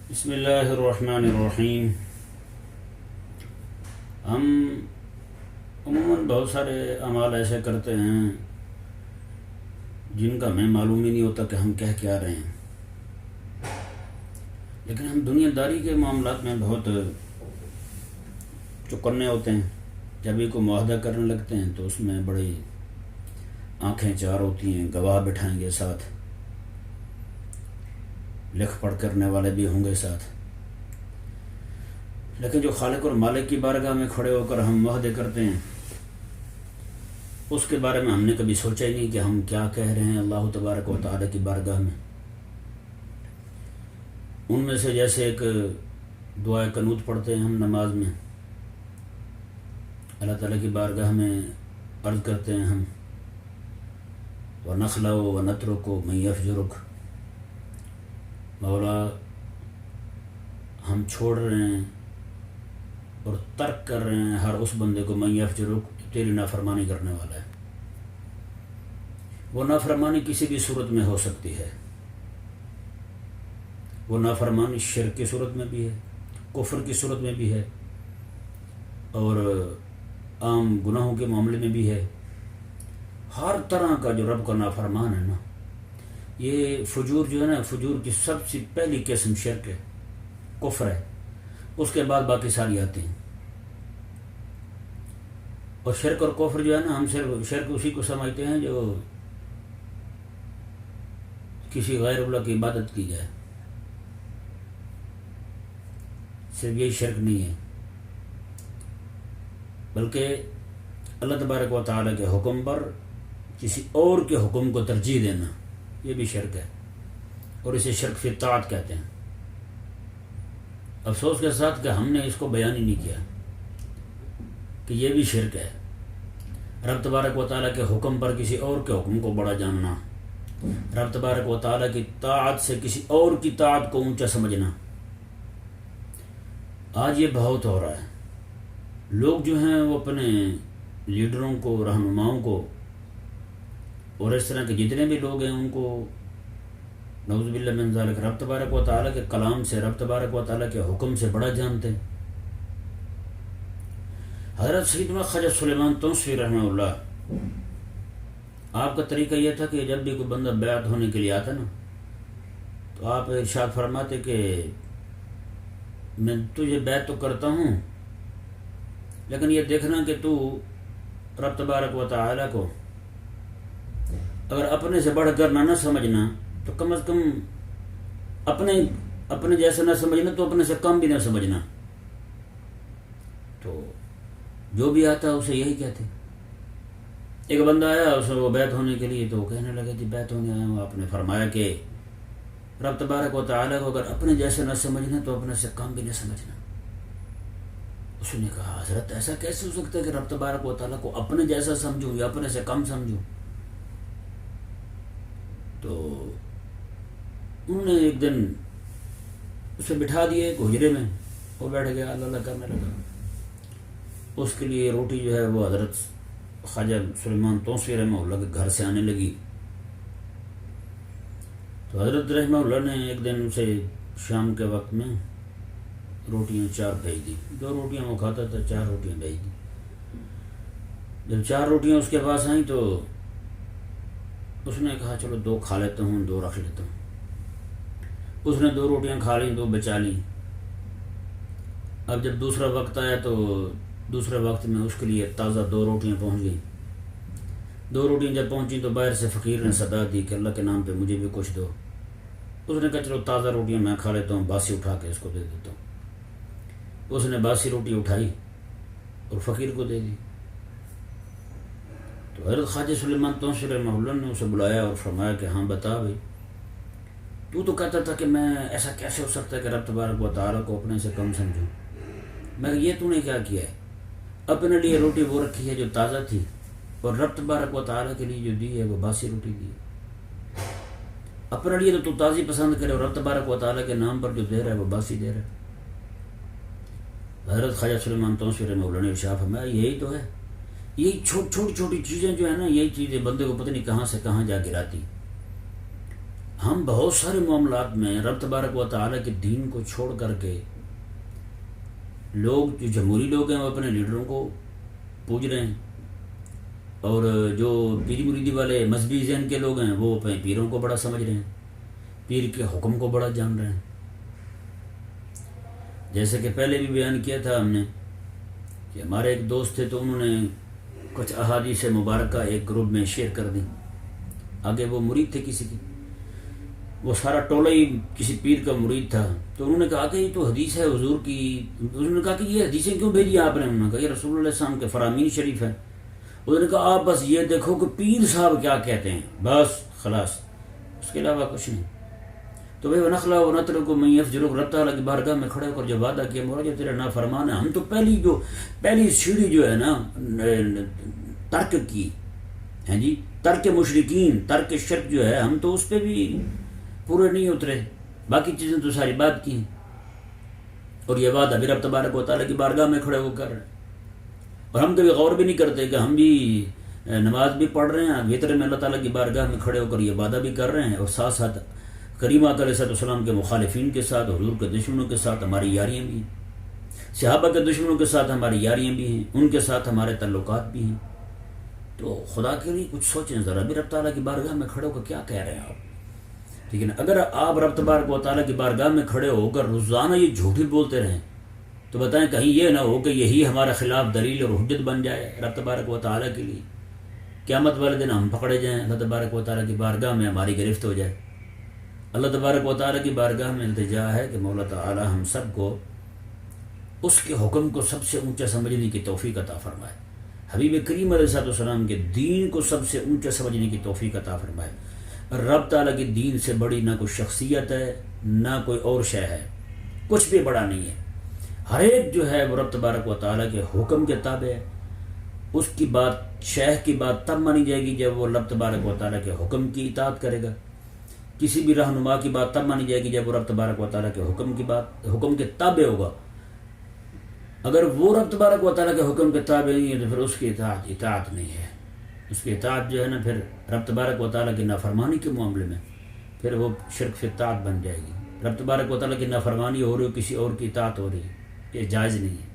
بسم اللہ الرحمن الرحیم۔ ہم عموماً بہت سارے اعمال ایسے کرتے ہیں جن کا ہمیں معلوم ہی نہیں ہوتا کہ ہم کہہ کیا رہے ہیں، لیکن ہم دنیا داری کے معاملات میں بہت چوکنے ہوتے ہیں۔ جب بھی کوئی معاہدہ کرنے لگتے ہیں تو اس میں بڑی آنکھیں چار ہوتی ہیں، گواہ بٹھائیں گے ساتھ، لکھ پڑھ کرنے والے بھی ہوں گے ساتھ، لیکن جو خالق اور مالک کی بارگاہ میں کھڑے ہو کر ہم معاہدے کرتے ہیں اس کے بارے میں ہم نے کبھی سوچا ہی نہیں کہ ہم کیا کہہ رہے ہیں اللہ تبارک و تعالی کی بارگاہ میں۔ ان میں سے جیسے ایک دعائے قنوت پڑھتے ہیں ہم نماز میں، اللہ تعالیٰ کی بارگاہ میں عرض کرتے ہیں ہم وَنَخْلَعُ وَنَتْرُكُ مَن يَفْجُرُكَ، مولا ہم چھوڑ رہے ہیں اور ترک کر رہے ہیں ہر اس بندے کو من یفجرک جو تیری نافرمانی کرنے والا ہے۔ وہ نافرمانی کسی بھی صورت میں ہو سکتی ہے، وہ نافرمانی شرک کی صورت میں بھی ہے، کفر کی صورت میں بھی ہے، اور عام گناہوں کے معاملے میں بھی ہے۔ ہر طرح کا جو رب کا نافرمان ہے نا، یہ فجور جو ہے نا، فجور کی سب سے پہلی قسم شرک ہے، کفر ہے، اس کے بعد باقی ساری آتے ہیں۔ اور شرک اور کفر جو ہے نا، ہم صرف شرک اسی کو سمجھتے ہیں جو کسی غیر اللہ کی عبادت کی جائے، صرف یہی شرک نہیں ہے، بلکہ اللہ تبارک و تعالیٰ کے حکم پر کسی اور کے حکم کو ترجیح دینا، یہ بھی شرک ہے، اور اسے شرک فی الطاعت کہتے ہیں۔ افسوس کے ساتھ کہ ہم نے اس کو بیان ہی نہیں کیا کہ یہ بھی شرک ہے، رب تبارک و تعالیٰ کے حکم پر کسی اور کے حکم کو بڑا جاننا، رب تبارک و تعالیٰ کی طاعت سے کسی اور کی طاعت کو اونچا سمجھنا۔ آج یہ بہت ہو رہا ہے، لوگ جو ہیں وہ اپنے لیڈروں کو، رہنماؤں کو، اور اس طرح کے جتنے بھی لوگ ہیں ان کو نعوذ باللہ من ذالک رب تبارک و تعالیٰ کے کلام سے، رب تبارک و تعالیٰ کے حکم سے بڑا جانتے ہیں۔ حضرت سیدنا خواجہ سلیمان توسیوی رحمہ اللہ، آپ کا طریقہ یہ تھا کہ جب بھی کوئی بندہ بیعت ہونے کے لیے آتا نا تو آپ ارشاد فرماتے کہ میں تجھے بیعت تو کرتا ہوں، لیکن یہ دیکھنا کہ تو رب تبارک و تعالیٰ کو اگر اپنے سے بڑھ کر نہ سمجھنا تو کم از کم اپنے جیسا نہ سمجھنا تو اپنے سے کم بھی نہ سمجھنا۔ تو جو بھی آتا اسے یہی کہتے۔ ایک بندہ آیا اس میں وہ بیعت ہونے کے لیے، تو وہ کہنے لگا جی بیعت ہونے آیا ہوں۔ آپ نے فرمایا کہ رب تبارک و تعالیٰ کو اگر اپنے جیسے نہ سمجھنا تو اپنے سے کم بھی نہ سمجھنا۔ اس نے کہا حضرت ایسا کیسے ہو سکتا ہے کہ رب تبارک و تعالیٰ کو اپنے جیسا سمجھوں یا اپنے سے کم سمجھوں؟ تو انہوں نے ایک دن اسے بٹھا دیے ایک حجرے میں، وہ بیٹھ گیا، اللہ اللہ کرنے لگا۔ اس کے لیے روٹی جو ہے وہ حضرت خواجہ سلیمان توسیوی رحمہ اللہ کے گھر سے آنے لگی۔ تو حضرت رحمہ اللہ نے ایک دن اسے شام کے وقت میں روٹیاں 4 بھیج دی، 2 روٹیاں وہ کھاتا تھا، 4 روٹیاں بھیج دی۔ جب 4 روٹیاں اس کے پاس آئیں تو اس نے کہا چلو 2 کھا لیتا ہوں، 2 رکھ لیتا ہوں۔ اس نے 2 روٹیاں کھا لیں، 2 بچا لیں۔ اب جب دوسرا وقت آیا تو دوسرے وقت میں اس کے لیے تازہ 2 روٹیاں پہنچ گئیں۔ 2 روٹیاں جب پہنچیں تو باہر سے فقیر نے صدا دی کہ اللہ کے نام پہ مجھے بھی کچھ دو۔ اس نے کہا چلو تازہ روٹیاں میں کھا لیتا ہوں، باسی اٹھا کے اس کو دے دیتا ہوں۔ اس نے باسی روٹی اٹھائی اور فقیر کو دے دی۔ تو حضرت خواجہ سلیمان توسیوی رحمہ اللہ نے اسے بلایا اور فرمایا کہ ہاں بتا بھائی، تو کہتا تھا کہ میں ایسا کیسے ہو سکتا ہے کہ رب تبارک و تعالیٰ کو اپنے سے کم سمجھوں؟ مگر یہ تو نے کیا کیا ہے، اپنے لیے روٹی وہ رکھی ہے جو تازہ تھی، اور رب تبارک و تعالیٰ کے لیے جو دی ہے وہ باسی روٹی دی ہے۔ اپنے لیے تو تازی پسند کرے اور رب تبارک و تعالیٰ کے نام پر جو دے رہا ہے وہ باسی دے رہا ہے۔ حضرت خواجہ سلیمان توسیوی رحمہ اللہ نے ارشاد فرمایا یہی تو ہے، یہی چھوٹی چھوٹی چیزیں جو ہے نا، یہی چیزیں بندے کو پتہ نہیں کہاں سے کہاں جا گراتی۔ ہم بہت سارے معاملات میں رب تبارک و تعالیٰ کے دین کو چھوڑ کر کے لوگ جو جمہوری لوگ ہیں وہ اپنے لیڈروں کو پوج رہے ہیں، اور جو پیری مریدی والے مذہبی ذہن کے لوگ ہیں وہ اپنے پیروں کو بڑا سمجھ رہے ہیں، پیر کے حکم کو بڑا جان رہے ہیں۔ جیسے کہ پہلے بھی بیان کیا تھا ہم نے کہ ہمارے ایک دوست تھے تو انہوں نے کچھ احادیث مبارکہ ایک گروپ میں شیئر کر دی، آگے وہ مرید تھے کسی کی، وہ سارا ٹولہ ہی کسی پیر کا مرید تھا، تو انہوں نے کہا کہ یہ تو حدیث ہے حضور کی، انہوں نے کہا کہ یہ حدیثیں کیوں بھیجی آپ نے؟ انہوں نے کہا یہ رسول اللہ علیہ السلام کے فرامین شریف ہے۔ انہوں نے کہا آپ بس یہ دیکھو کہ پیر صاحب کیا کہتے ہیں، بس خلاص، اس کے علاوہ کچھ نہیں۔ تو بھائی ونخلا و نطر کو میں افجر رب تعالیٰ کی بارگاہ میں کھڑے ہو کر جو وعدہ کیا مولا جو تیرا نافرمان ہے، ہم تو پہلی سیڑھی جو ہے نا ترک کی ہے جی، ترک مشرکین، ترک شرک جو ہے، ہم تو اس پہ بھی پورے نہیں اترے، باقی چیزیں تو ساری بات کی ہیں، اور یہ وعدہ بھی رب تبارک و تعالیٰ کی بارگاہ میں کھڑے ہو کر رہے ہیں۔ اور ہم کبھی غور بھی نہیں کرتے کہ ہم بھی نماز بھی پڑھ رہے ہیں، وطر میں اللہ تعالیٰ کی بارگاہ میں کھڑے ہو کر یہ وعدہ بھی کر رہے ہیں، اور ساتھ ساتھ کریم آقا علیہ السلام کے مخالفین کے ساتھ، حضور کے دشمنوں کے ساتھ ہماری یاریاں بھی ہیں، صحابہ کے دشمنوں کے ساتھ ہماری یاریاں بھی ہیں، ان کے ساتھ ہمارے تعلقات بھی ہیں۔ تو خدا کے لیے کچھ سوچیں ذرا، بھی رب تعالیٰ کی بارگاہ میں کھڑے ہو کر کیا کہہ رہے ہیں آپ؟ ٹھیک ہے نا؟ اگر آپ رب تبارک و تعالیٰ کی بارگاہ میں کھڑے ہو کر روزانہ یہ جھوٹی بولتے رہیں تو بتائیں کہیں یہ نہ ہو کہ یہی ہمارے خلاف دلیل اور حجت بن جائے رب تبارک و تعالیٰ کے لیے، قیامت والے دن ہم پکڑے جائیں، اللہ تبارک و تعالیٰ کی بارگاہ میں ہماری گرفت ہو جائے۔ اللہ تبارک و تعالیٰ کی بارگاہ میں التجا ہے کہ مولا تعالیٰ ہم سب کو اس کے حکم کو سب سے اونچا سمجھنے کی توفیق عطا فرمائے، حبیب کریم علیہ السلام کے دین کو سب سے اونچا سمجھنے کی توفیق عطا فرمائے۔ رب تعالیٰ کے دین سے بڑی نہ کوئی شخصیت ہے، نہ کوئی اور شے ہے، کچھ بھی بڑا نہیں ہے۔ ہر ایک جو ہے وہ رب تبارک و تعالیٰ کے حکم کے تابع ہے۔ اس کی بات، شیخ کی بات تب مانی جائے گی جب وہ رب تبارک و تعالیٰ کے حکم کی اطاعت کرے گا، کسی بھی رہنما کی بات تب مانی جائے گی جب وہ رب تبارک و تعالیٰ کے حکم کے تابع ہوگا۔ اگر وہ رب تبارک و تعالیٰ کے حکم کے تابع نہیں ہے تو پھر اس کی اطاعت نہیں ہے، اس کی اطاعت جو ہے نا پھر رب تبارک و تعالیٰ کی نافرمانی کے معاملے میں پھر وہ شرک فی اطاعت بن جائے گی۔ رب تبارک و تعالیٰ کی نافرمانی ہو رہی ہو، کسی اور کی اطاعت ہو رہی ہے، یہ جائز نہیں ہے۔